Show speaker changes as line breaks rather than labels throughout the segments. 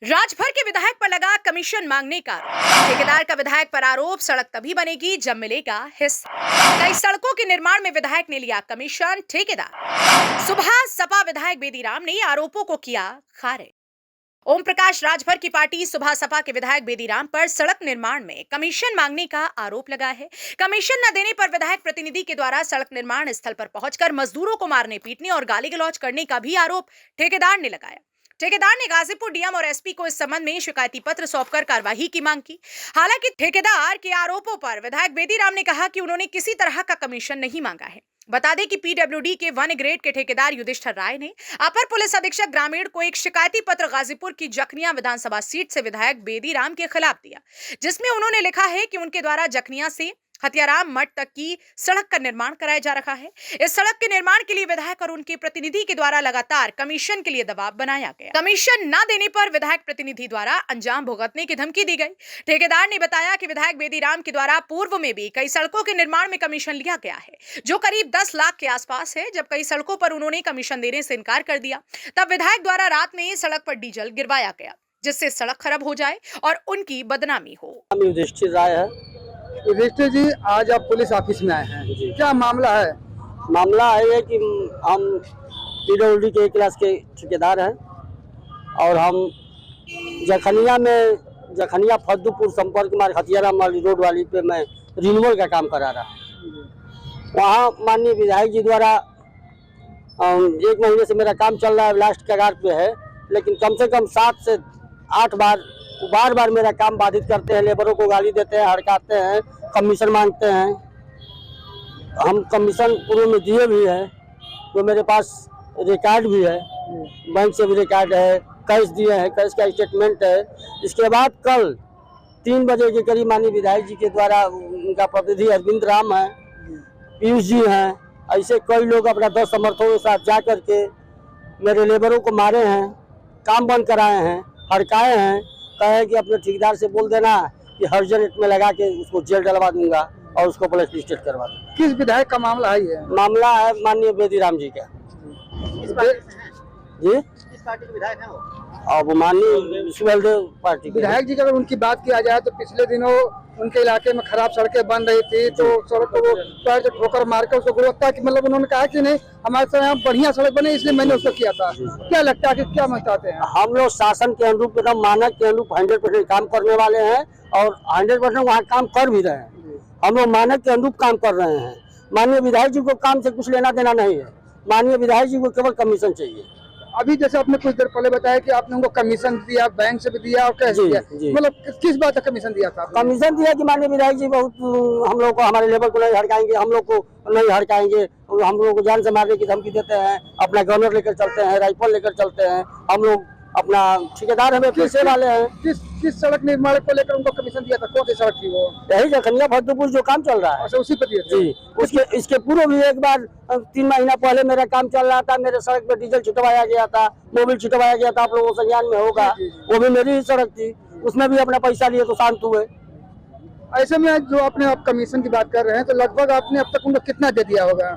राजभर के विधायक पर लगा कमीशन मांगने का आरोप। ठेकेदार का विधायक पर आरोप, सड़क तभी बनेगी जब मिलेगा हिस्सा। कई सड़कों के निर्माण में विधायक ने लिया कमीशन, ठेकेदार। सुबह सपा विधायक बेदीराम ने आरोपों को किया खारिज। ओम प्रकाश राजभर की पार्टी सुबह सपा के विधायक बेदीराम पर सड़क निर्माण में कमीशन मांगने का आरोप लगा है। कमीशन न देने पर विधायक प्रतिनिधि के द्वारा सड़क निर्माण स्थल पर पहुंचकर मजदूरों को मारने, पीटने और गाली गलौज करने का भी आरोप ठेकेदार ने लगाया। ठेकेदार ने गाजीपुर डीएम और एसपी को इस संबंध में शिकायती पत्र सौंपकर कार्रवाई की मांग की। हालांकि ठेकेदार के आरोपों पर विधायक बेदीराम ने कहा कि उन्होंने किसी तरह का कमीशन नहीं मांगा है। बता दें कि पीडब्ल्यूडी के 1 ग्रेड के ठेकेदार युधिष्ठिर राय ने अपर पुलिस अधीक्षक ग्रामीण को एक शिकायती पत्र गाजीपुर की जखनिया विधानसभा सीट से विधायक बेदीराम के खिलाफ दिया, जिसमें उन्होंने लिखा है कि उनके द्वारा जखनिया से हथियाराम मठ तक की सड़क का निर्माण कराया जा रहा है। इस सड़क के निर्माण के लिए विधायक और उनके प्रतिनिधि के द्वारा लगातार कमीशन के लिए दबाव बनाया गया। कमीशन न देने पर विधायक प्रतिनिधि द्वारा अंजाम भुगतने की धमकी दी गई। ठेकेदार ने बताया कि विधायक बेदीराम के द्वारा पूर्व में भी कई सड़कों के निर्माण में कमीशन लिया गया है, जो करीब 10 लाख के आसपास है। जब कई सड़कों पर उन्होंने कमीशन देने से इनकार कर दिया, तब विधायक द्वारा रात में सड़क पर डीजल गिरवाया गया, जिससे सड़क खराब हो जाए और उनकी बदनामी हो।
युधिष्ठिर राय है।
युधिष्ठिर जी, आज आप पुलिस ऑफिस में आए हैं, क्या मामला है?
मामला है कि हम पीडब्ल्यूडी के क्लास के ठेकेदार हैं और हम जखनिया फद्दूपुर संपर्क मार्ग हथियाराम वाली रोड वाली पे मैं रिन्यूअल का काम करा रहा हूँ। वहाँ माननीय विधायक जी द्वारा 1 महीने से मेरा काम चल रहा है, लास्ट कगार पे है, लेकिन कम से कम 7 से 8 बार मेरा काम बाधित करते हैं। लेबरों को गाली देते हैं, हड़काते हैं, कमीशन मांगते हैं। हम कमीशन पूर्व में दिए भी हैं, तो मेरे पास रिकॉर्ड भी है, बैंक से भी रिकॉर्ड है, कैश दिए हैं, कैश का स्टेटमेंट है। इसके बाद कल 3 बजे के करीब माननीय विधायक जी के द्वारा, उनका प्रतिनिधि अरविंद राम है, पीयूष जी हैं, ऐसे कई लोग अपना 10 समर्थकों के साथ जा करके मेरे लेबरों को मारे हैं, काम बंद कराए हैं, हड़काए हैं। कहे कि अपने ठेकेदार से बोल देना कि हर्जन रेट में लगा के उसको जेल डलवा दूंगा और उसको पुलिस रजिस्टर करवा दूंगा।
किस विधायक का मामला है ये?
मामला है माननीय बेदीराम जी का। जी,
किस पार्टी के विधायक हैं वो?
अब माननीय शिवलदेव पार्टी के
विधायक जी की अगर उनकी बात किया जाए तो पिछले दिनों उनके इलाके में खराब सड़कें बन रही थी, तो सड़क को वो पैर से ठोकर मार कर उसको गुणवत्ता की, मतलब उन्होंने कहा कि नहीं हमारे यहाँ बढ़िया सड़क बने, इसलिए मैंने उसको किया था। क्या लगता है कि क्या चाहते हैं?
हम लोग शासन के अनुरूप, एकदम मानक के अनुरूप 100% काम करने वाले हैं और 100% वहाँ काम कर भी रहे हैं। हम लोग मानक के अनुरूप काम कर रहे हैं। माननीय विधायक जी को काम से कुछ लेना देना नहीं है। माननीय विधायक जी को केवल कमीशन चाहिए।
अभी जैसे आपने कुछ देर पहले बताया कि आपने उनको कमीशन दिया, बैंक से भी दिया और कैश दिया, मतलब किस बात का कमीशन दिया था?
कमीशन दिया कि माननीय विधायक जी बहुत हम लोग को, हमारे लेबर को नहीं हड़काएंगे, हम लोग को नहीं हड़काएंगे, हम लोग को जान से मारने की धमकी देते हैं, अपना गनर लेकर चलते हैं, राइफल लेकर चलते हैं। हम लोग अपना ठेकेदार हमें पैसे वाले हैं।
किस सड़क निर्माण को लेकर उनको कमीशन दिया था? कौन सी सड़क थी वो?
यही जखनिया फद्दूपुर जो काम चल रहा है।
अच्छा, उसी पर दिया था।
जी, इसके पूर्व भी एक बार 3 महीना पहले मेरा काम चल रहा था, मेरे सड़क पे डीजल छिटवाया गया था, मोबिल छिटवाया गया था, आप लोगों को संज्ञान में होगा। वो भी मेरी ही सड़क थी, उसमें भी अपना पैसा लिए तो शांत हुए।
ऐसे में जो आप कमीशन की बात कर रहे हैं, तो लगभग आपने अब तक उनको कितना दे दिया होगा?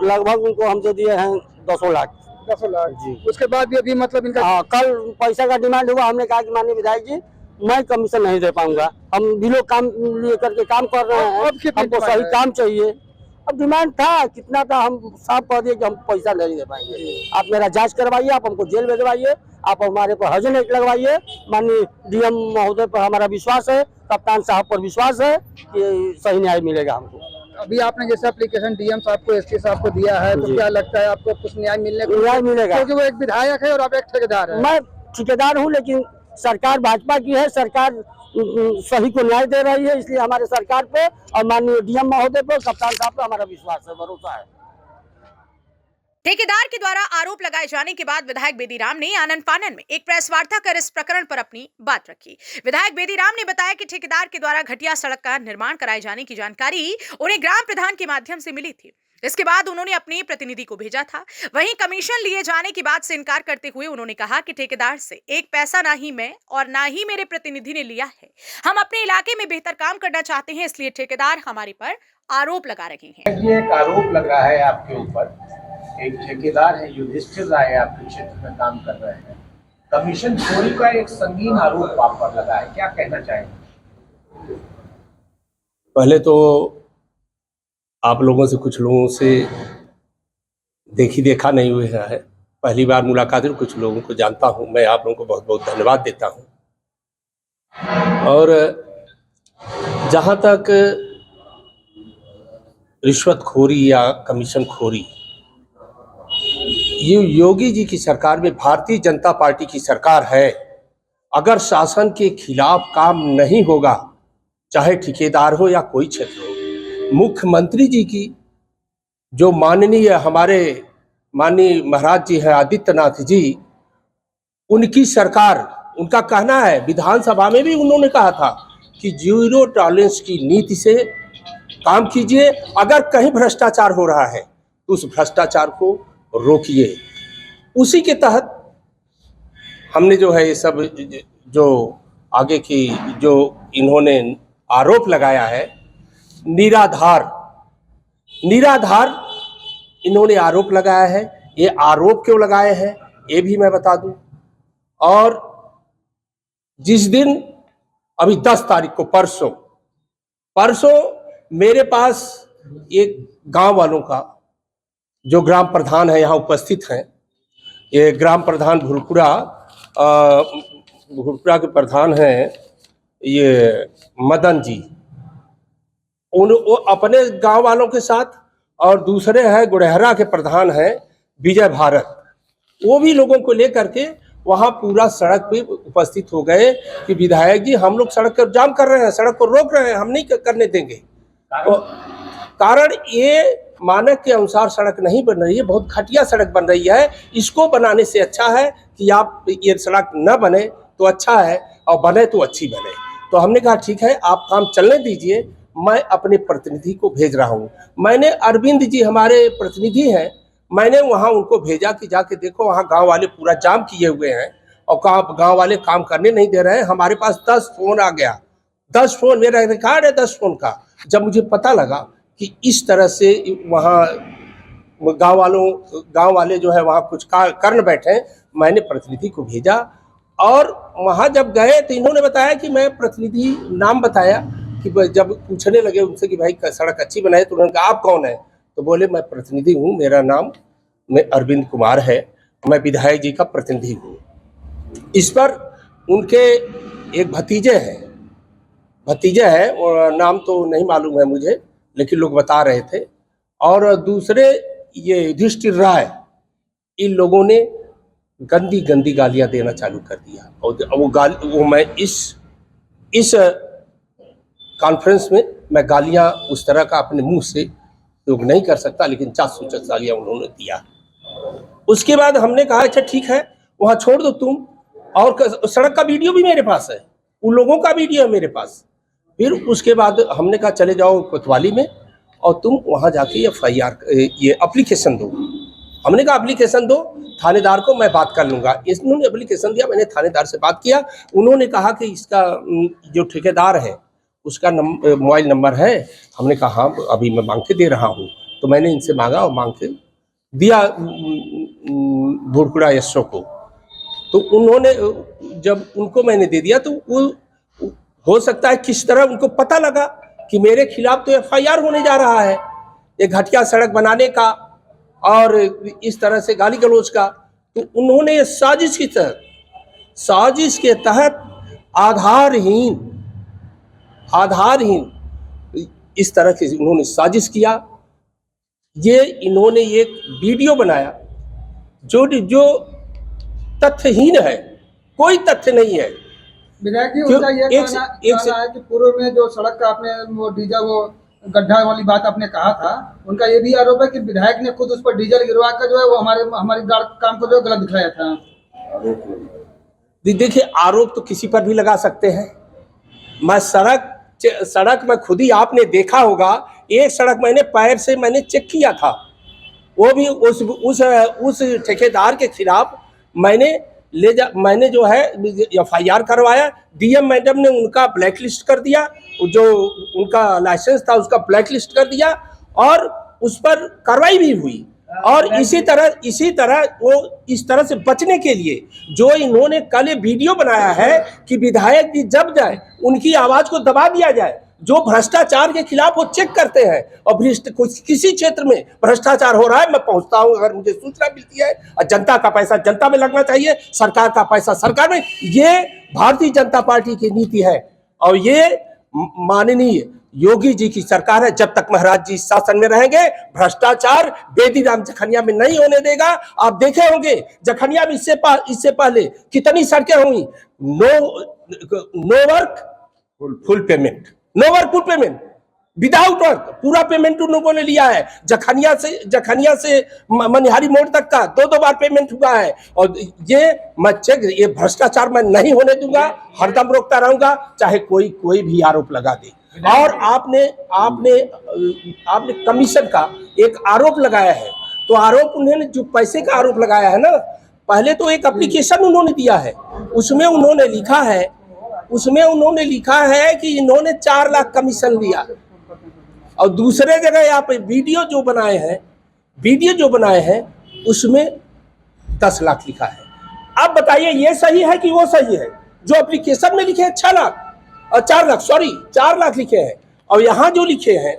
लगभग उनको हम दे दिए हैं 10 लाख।
10 लाख
जी।
उसके बाद भी अभी मतलब इनका?
हाँ, कल पैसा का डिमांड हुआ, हमने कहा कि माननीय विधायक जी मैं कमीशन नहीं दे पाऊंगा, हम भी लोग काम लिए करके काम कर रहे हैं, हमको सही काम चाहिए। अब डिमांड था कितना था, हम साफ कह दिए कि हम पैसा नहीं दे पाएंगे। आप मेरा जांच करवाइए, आप हमको जेल भेजवाइए, आप हमारे पर हर्जन रेट लगवाइए। माननीय डीएम महोदय पर हमारा विश्वास है, कप्तान साहब पर विश्वास है कि सही न्याय मिलेगा हमको।
अभी आपने जैसे एप्लीकेशन डीएम साहब को, एसपी साहब को दिया है, तो क्या लगता है आपको कुछ न्याय मिलने को?
न्याय मिलेगा,
क्योंकि वो एक विधायक है और आप एक ठेकेदार है।
मैं ठेकेदार हूँ, लेकिन सरकार भाजपा की है, सरकार सही को न्याय दे रही है, इसलिए हमारे सरकार पे और माननीय डीएम महोदय पे, कप्तान साहब पे हमारा विश्वास है, भरोसा है।
ठेकेदार के द्वारा आरोप लगाए जाने के बाद विधायक बेदीराम ने आनन फानन में एक प्रेस वार्ता कर इस प्रकरण पर अपनी बात रखी। विधायक बेदीराम ने बताया कि ठेकेदार के द्वारा घटिया सड़क का निर्माण कराए जाने की जानकारी उन्हें ग्राम प्रधान के माध्यम से मिली थी। इसके बाद उन्होंने अपने प्रतिनिधि को भेजा था। वहीं कमीशन लिए जाने की बात से इनकार करते हुए उन्होंने कहा कि ठेकेदार से एक पैसा ना ही मैं और ना ही मेरे प्रतिनिधि ने लिया है। हम अपने इलाके में बेहतर काम करना चाहते हैं, इसलिए ठेकेदार हमारे पर आरोप लगा रहे हैं।
ये एक आरोप लग रहा है आपके ऊपर। एक ठेकेदार है युधिष्ठिर राय, आपके क्षेत्र में काम कर रहे हैं, कमीशन चोरी का एक संगीन आरोप आप पर लगा है, क्या कहना चाहेंगे?
पहले तो आप लोगों से, कुछ लोगों से देखा नहीं हुआ है, पहली बार मुलाकात है, कुछ लोगों को जानता हूं। मैं आप लोगों को बहुत बहुत धन्यवाद देता हूं। और जहां तक रिश्वतखोरी या कमीशन खोरी, ये योगी जी की सरकार में, भारतीय जनता पार्टी की सरकार है, अगर शासन के खिलाफ काम नहीं होगा, चाहे ठेकेदार हो या कोई क्षेत्र हो, मुख्यमंत्री जी की जो हमारे माननीय महाराज जी हैं आदित्यनाथ जी, उनकी सरकार, उनका कहना है, विधानसभा में भी उन्होंने कहा था कि जीरो टॉलरेंस की नीति से काम कीजिए, अगर कहीं भ्रष्टाचार हो रहा है तो उस भ्रष्टाचार को रोकिए। उसी के तहत हमने जो है ये सब जो आगे की जो इन्होंने आरोप लगाया है, निराधार इन्होंने आरोप लगाया है। ये आरोप क्यों लगाए हैं ये भी मैं बता दूं। और जिस दिन, अभी 10 तारीख को, परसों मेरे पास एक गांव वालों का, जो ग्राम प्रधान है यहाँ उपस्थित हैं, ये ग्राम प्रधान भुरपुरा के प्रधान हैं ये मदन जी, वो अपने गांव वालों के साथ, और दूसरे हैं गुड़हरा के प्रधान हैं विजय भारत, वो भी लोगों को लेकर के वहाँ पूरा सड़क पे उपस्थित हो गए कि विधायक जी, हम लोग सड़क को जाम कर रहे हैं, सड़क को रोक रहे हैं, हम नहीं करने देंगे। तो कारण ये मानक के अनुसार सड़क नहीं बन रही है, बहुत घटिया सड़क बन रही है। इसको बनाने से अच्छा है कि आप, ये सड़क न बने तो अच्छा है, और बने तो अच्छी बने। तो हमने कहा ठीक है, आप काम चलने दीजिए, मैं अपने प्रतिनिधि को भेज रहा हूँ। मैंने, अरविंद जी हमारे प्रतिनिधि हैं, मैंने वहाँ उनको भेजा कि जाके देखो, वहाँ गांव वाले पूरा जाम किए हुए हैं और गांव वाले काम करने नहीं दे रहे हैं। हमारे पास 10 फोन आ गया, 10 फोन, मेरा रिकॉर्ड है 10 फोन का। जब मुझे पता लगा कि इस तरह से वहाँ गांव वाले जो है वहाँ कुछ करने बैठे, मैंने प्रतिनिधि को भेजा। और वहाँ जब गए तो इन्होंने बताया कि मैं प्रतिनिधि, नाम बताया कि जब पूछने लगे उनसे कि भाई सड़क अच्छी बनाए, तो उन्होंने कहा आप कौन है? तो बोले मैं प्रतिनिधि हूँ, मेरा नाम अरविंद कुमार है, मैं विधायक जी का प्रतिनिधि हूँ। इस पर उनके एक भतीजे हैं, और नाम तो नहीं मालूम है मुझे, लेकिन लोग बता रहे थे। और दूसरे ये युधिष्ठिर राय, इन लोगों ने गंदी गालियां देना चालू कर दिया। और वो मैं इस कॉन्फ्रेंस में मैं गालियां उस तरह का अपने मुंह से उपयोग नहीं कर सकता, लेकिन 400 गालियां उन्होंने दिया। उसके बाद हमने कहा अच्छा ठीक है, वहां छोड़ दो तुम, और सड़क का वीडियो भी मेरे पास है, उन लोगों का वीडियो है मेरे पास। फिर उसके बाद हमने कहा चले जाओ कोतवाली में और तुम वहां जाके FIR, ये एप्लीकेशन दो। हमने कहा एप्लीकेशन दो, थानेदार को मैं बात कर लूँगा। इन्होंने एप्लीकेशन दिया, मैंने थानेदार से बात किया। उन्होंने कहा कि इसका जो ठेकेदार है उसका मोबाइल नंबर है। हमने कहा हाँ, अभी मैं मांग के दे रहा हूँ। तो मैंने इनसे मांगा और मांग के दिया भुरपुरा SO को। तो उन्होंने, जब उनको मैंने दे दिया, तो वो हो सकता है किस तरह उनको पता लगा कि मेरे खिलाफ तो FIR होने जा रहा है, ये घटिया सड़क बनाने का और इस तरह से गाली गलौज का। तो उन्होंने साजिश के तहत आधारहीन इस तरह की उन्होंने साजिश किया। ये इन्होंने एक वीडियो बनाया जो तथ्यहीन है, कोई तथ्य नहीं है।
विधायक जी, उनका ये कहना है कि पूर्व में जो सड़क का आपने वो गड्ढा वाली बात आपने कहा था, उनका ये भी आरोप है कि विधायक ने खुद उस पर डीजल गिरवा कर जो है वो हमारी काम को जो गलत दिखाया था।
देखिए, आरोप तो किसी पर भी लगा सकते हैं। मैं सड़क में खुद ही, आपने देखा होगा, एक सड़क मैंने पैर से मैंने चेक किया था, वो भी उस ठेकेदार के खिलाफ मैंने जो है FIR करवाया। DM मैडम ने उनका ब्लैक लिस्ट कर दिया, जो उनका लाइसेंस था उसका ब्लैक लिस्ट कर दिया, और उस पर कार्रवाई भी हुई। और इसी तरह वो इस तरह से बचने के लिए जो इन्होंने कल ये वीडियो बनाया है कि विधायक जी जब जाए उनकी आवाज को दबा दिया जाए, जो भ्रष्टाचार के खिलाफ वो चेक करते हैं और किसी क्षेत्र में भ्रष्टाचार हो रहा है मैं पहुंचता हूं, अगर मुझे सूचना मिलती है, और जनता का पैसा जनता में लगना चाहिए, सरकार का पैसा सरकार में, ये भारतीय जनता पार्टी की नीति है और ये माननीय योगी जी की सरकार है। जब तक महाराज जी शासन में रहेंगे भ्रष्टाचार बेदीराम जखनिया में नहीं होने देगा। आप देखे होंगे जखनिया में इससे पहले कितनी सड़कें हुई, no work full payment, no work full payment, without work पूरा पेमेंट उन लोगों ने लिया है। जखनिया से मनिहारी मोड़ तक का दो बार पेमेंट हुआ है। और ये भ्रष्टाचार मैं नहीं होने दूंगा, हरदम रोकता रहूंगा, चाहे कोई भी आरोप लगा दे। और आपने कमीशन का एक आरोप लगाया है, तो आरोप उन्होंने जो पैसे का आरोप लगाया है ना, पहले तो एक एप्लीकेशन उन्होंने दिया है, उसमें उन्होंने लिखा है कि इन्होंने 4 लाख कमीशन लिया, और दूसरे जगह यहाँ पे वीडियो जो बनाए हैं उसमें 10 लाख लिखा है। अब बताइए ये सही है कि वो सही है? जो एप्लीकेशन में लिखे हैं 6 लाख और 4 लाख लिखे हैं, और यहाँ जो लिखे हैं,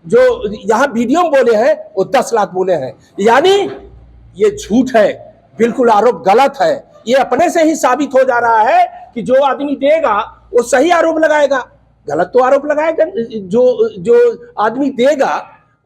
जो यहाँ वीडियो में बोले हैं वो 10 लाख बोले हैं। यानी ये झूठ है, बिल्कुल आरोप गलत है। ये अपने से ही साबित हो जा रहा है कि जो आदमी देगा वो सही आरोप लगाएगा, गलत तो आरोप लगाएगा। जो आदमी देगा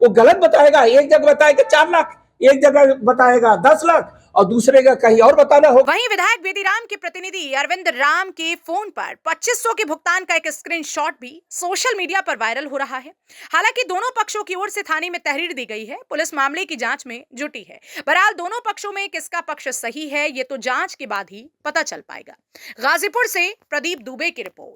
वो गलत बताएगा, एक जगह बताएगा 4 लाख, एक जगह बताएगा 10 लाख और दूसरे का कहीं और बताना हो।
वहीं विधायक बेदीराम के प्रतिनिधि अरविंद राम के फोन पर 2500 के भुगतान का एक स्क्रीनशॉट भी सोशल मीडिया पर वायरल हो रहा है। हालांकि दोनों पक्षों की ओर से थाने में तहरीर दी गई है, पुलिस मामले की जांच में जुटी है। बहरहाल दोनों पक्षों में किसका पक्ष सही है ये तो जांच के बाद ही पता चल पाएगा। गाजीपुर से प्रदीप दुबे की रिपोर्ट।